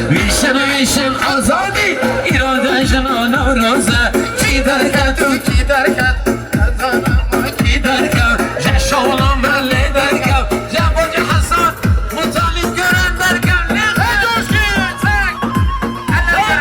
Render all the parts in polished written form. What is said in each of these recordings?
ویشن ویشن آزادی ایراده جنا نوروزه کی درکت و کی درکت ازانم کی درکت جشولم ملی درکت جباج حسن مطالب گرن درکت لیخه دوشی سک سب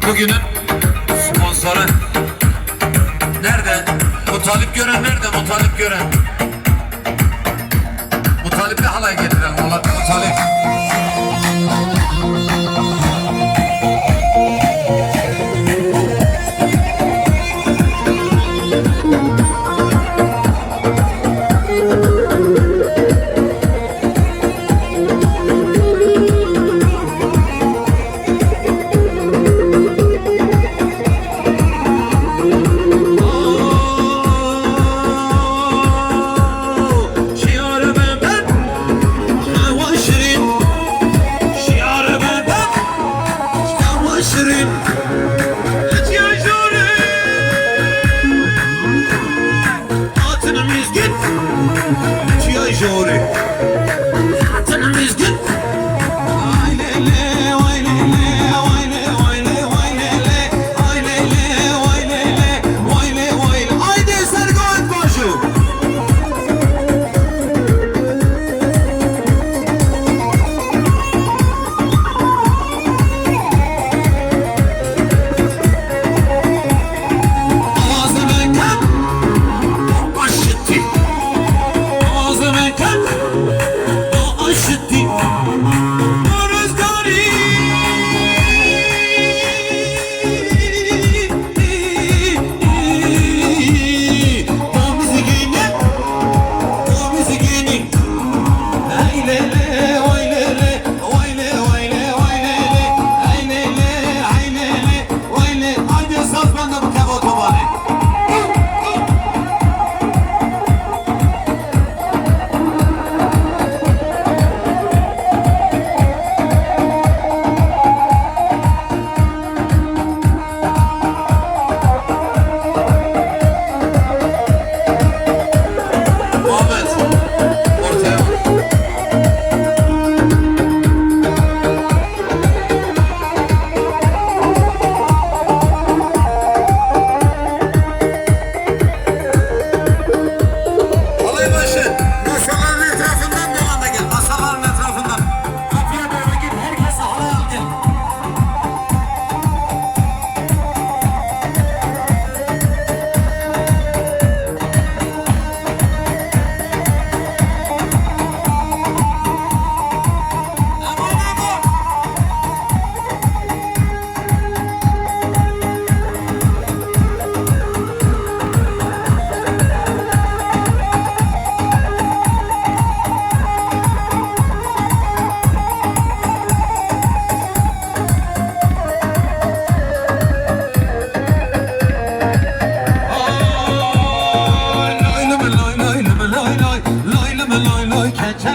Bugünün sponsoru nerede? Mutalip gören nerede? Mutalip gören. Mutalip'le halay getirelim. Mutalip.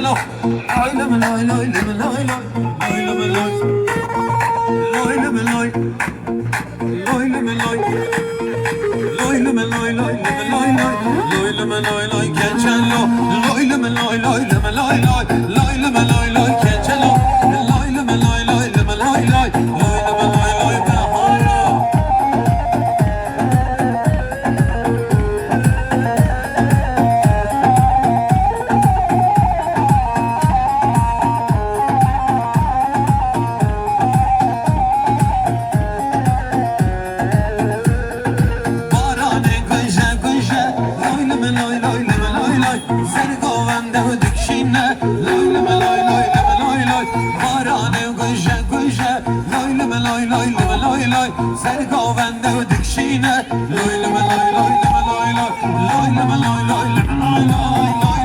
lo loy lım loy loy lım loy loy loy lım loy loy lım loy loy lım loy loy lım loy loy lım loy loy loy lım loy loy keçen lo loy lım loy loy lım loy loy loy lım loy loy keçen lo loy lım loy loy lım loy loy loy lım loy loy bahara. Sergovende dikşine loy loy loy loy loy loy loy loy loy loy loy loy